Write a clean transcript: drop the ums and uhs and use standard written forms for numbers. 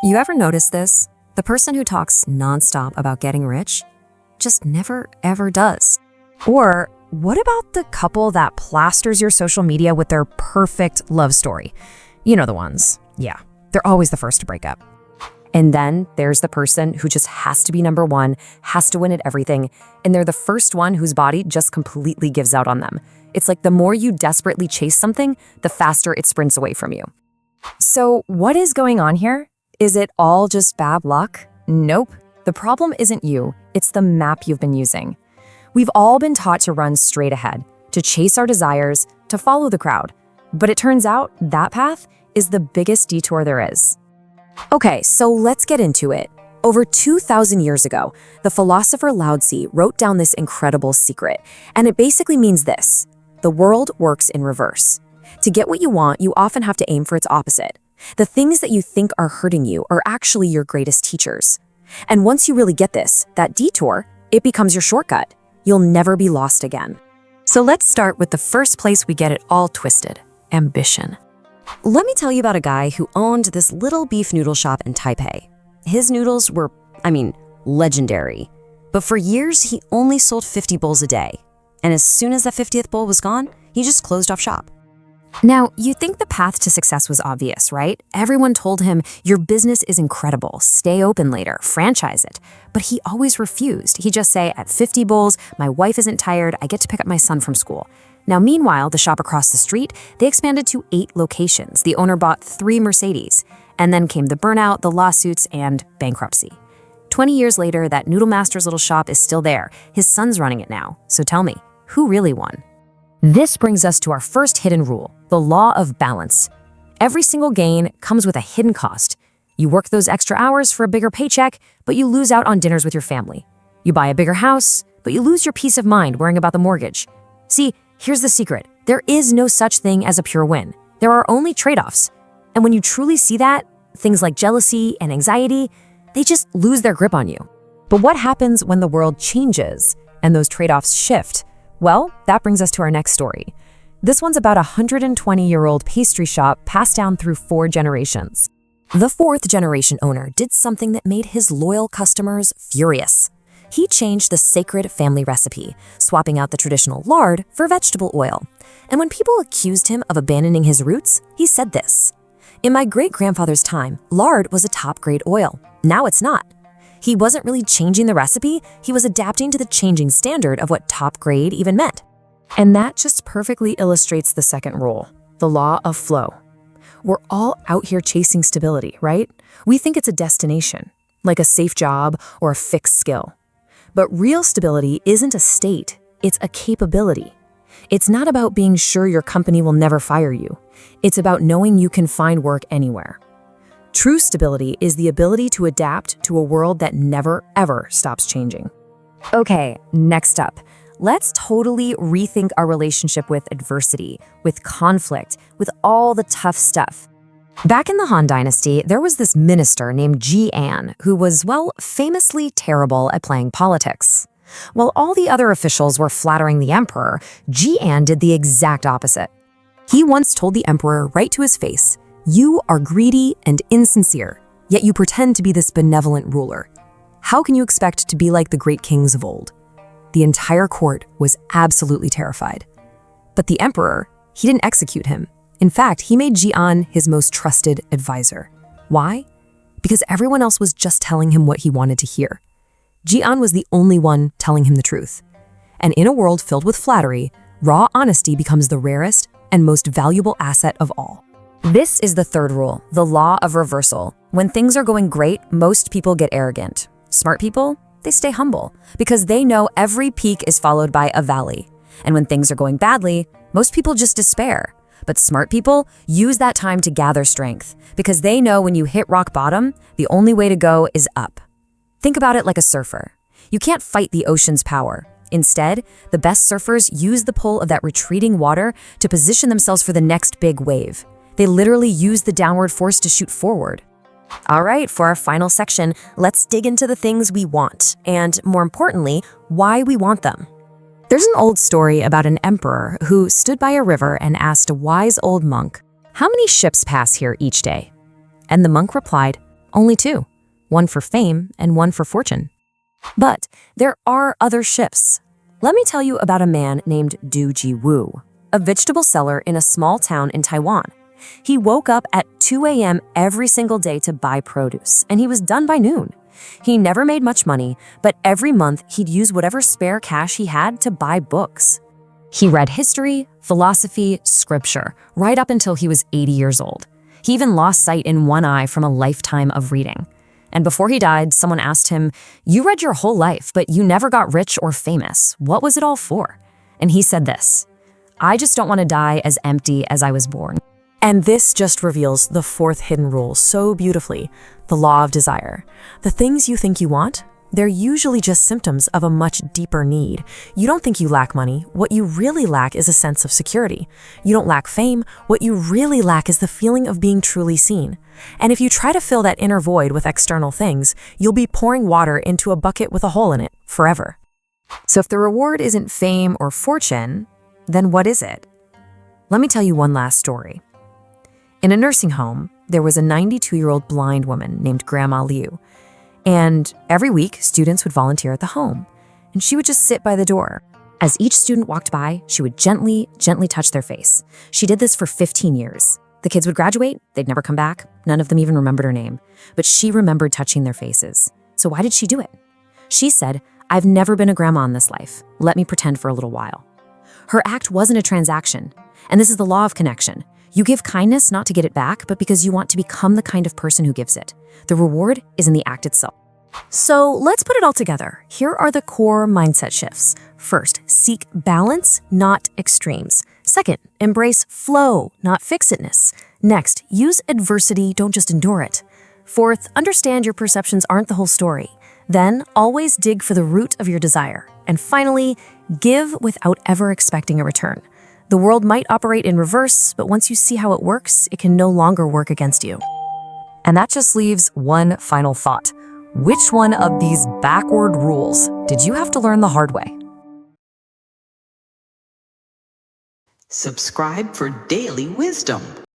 You ever notice this? The person who talks nonstop about getting rich just never ever does. Or what about the couple that plasters your social media with their perfect love story? You know the ones. Yeah, they're always the first to break up. And then there's the person who just has to be number one, has to win at everything, and they're the first one whose body just completely gives out on them. It's like the more you desperately chase something, the faster it sprints away from you. So what is going on here? Is it all just bad luck? Nope. The problem isn't you, it's the map you've been using. We've all been taught to run straight ahead, to chase our desires, to follow the crowd. But it turns out that path is the biggest detour there is. Okay, so let's get into it. Over 2,000 years ago, the philosopher Lao Tzu wrote down this incredible secret, and it basically means this: the world works in reverse. To get what you want, you often have to aim for its opposite. The things that you think are hurting you are actually your greatest teachers. And once you really get this, that detour, it becomes your shortcut. You'll never be lost again. So let's start with the first place we get it all twisted: ambition. Let me tell you about a guy who owned this little beef noodle shop in Taipei. His noodles were, legendary. But for years, he only sold 50 bowls a day. And as soon as that 50th bowl was gone, he just closed off shop. Now, you'd think the path to success was obvious, right? Everyone told him, your business is incredible, stay open later, franchise it. But he always refused. He'd just say, at 50 bowls, my wife isn't tired, I get to pick up my son from school. Now, meanwhile, the shop across the street, they expanded to 8 locations. The owner bought 3 Mercedes. And then came the burnout, the lawsuits, and bankruptcy. 20 years later, that noodle master's little shop is still there. His son's running it now. So tell me, who really won? This brings us to our first hidden rule, the law of balance. Every single gain comes with a hidden cost. You work those extra hours for a bigger paycheck, but you lose out on dinners with your family. You buy a bigger house, but you lose your peace of mind worrying about the mortgage. See, here's the secret. There is no such thing as a pure win. There are only trade-offs. And when you truly see that, things like jealousy and anxiety, they just lose their grip on you. But what happens when the world changes and those trade-offs shift? Well, that brings us to our next story. This one's about a 120-year-old pastry shop passed down through 4 generations. The 4th generation owner did something that made his loyal customers furious. He changed the sacred family recipe, swapping out the traditional lard for vegetable oil. And when people accused him of abandoning his roots, he said this: in my great-grandfather's time, lard was a top-grade oil. Now it's not. He wasn't really changing the recipe, he was adapting to the changing standard of what top grade even meant. And that just perfectly illustrates the second rule, the law of flow. We're all out here chasing stability, right? We think it's a destination, like a safe job or a fixed skill. But real stability isn't a state, it's a capability. It's not about being sure your company will never fire you. It's about knowing you can find work anywhere. True stability is the ability to adapt to a world that never, ever stops changing. Okay, next up, let's totally rethink our relationship with adversity, with conflict, with all the tough stuff. Back in the Han Dynasty, there was this minister named Ji-an who was, famously terrible at playing politics. While all the other officials were flattering the emperor, Ji-an did the exact opposite. He once told the emperor right to his face, "You are greedy and insincere, yet you pretend to be this benevolent ruler. How can you expect to be like the great kings of old?" The entire court was absolutely terrified. But the emperor, he didn't execute him. In fact, he made Ji-an his most trusted advisor. Why? Because everyone else was just telling him what he wanted to hear. Ji-an was the only one telling him the truth. And in a world filled with flattery, raw honesty becomes the rarest and most valuable asset of all. This is the third rule, the law of reversal. When things are going great, most people get arrogant. Smart people, they stay humble because they know every peak is followed by a valley. And when things are going badly, most people just despair. But smart people use that time to gather strength because they know when you hit rock bottom, the only way to go is up. Think about it like a surfer. You can't fight the ocean's power. Instead, the best surfers use the pull of that retreating water to position themselves for the next big wave. They literally use the downward force to shoot forward. All right, for our final section, let's dig into the things we want, and more importantly, why we want them. There's an old story about an emperor who stood by a river and asked a wise old monk, "How many ships pass here each day?" And the monk replied, Only two, one for fame and one for fortune. But there are other shifts. Let me tell you about a man named Du Ji-woo, a vegetable seller in a small town in Taiwan. He woke up at 2 a.m. every single day to buy produce, and he was done by noon. He never made much money, but every month he'd use whatever spare cash he had to buy books. He read history, philosophy, scripture, right up until he was 80 years old. He even lost sight in one eye from a lifetime of reading. And before he died, someone asked him, "You read your whole life, but you never got rich or famous. What was it all for?" And he said this, "I just don't want to die as empty as I was born." And this just reveals the fourth hidden rule so beautifully, the law of desire. The things you think you want, they're usually just symptoms of a much deeper need. You don't think you lack money. What you really lack is a sense of security. You don't lack fame. What you really lack is the feeling of being truly seen. And if you try to fill that inner void with external things, you'll be pouring water into a bucket with a hole in it forever. So if the reward isn't fame or fortune, then what is it? Let me tell you one last story. In a nursing home, there was a 92-year-old blind woman named Grandma Liu. And every week, students would volunteer at the home, and she would just sit by the door. As each student walked by, she would gently touch their face. She did this for 15 years. The kids would graduate, they'd never come back, none of them even remembered her name, but she remembered touching their faces. So why did she do it? She said, "I've never been a grandma in this life. Let me pretend for a little while." Her act wasn't a transaction, and this is the law of connection. You give kindness not to get it back, but because you want to become the kind of person who gives it. The reward is in the act itself. So let's put it all together. Here are the core mindset shifts. First, seek balance, not extremes. Second, embrace flow, not fixedness. Next, use adversity, don't just endure it. Fourth, understand your perceptions aren't the whole story. Then, always dig for the root of your desire. And finally, give without ever expecting a return. The world might operate in reverse, but once you see how it works, it can no longer work against you. And that just leaves one final thought. Which one of these backward rules did you have to learn the hard way? Subscribe for daily wisdom.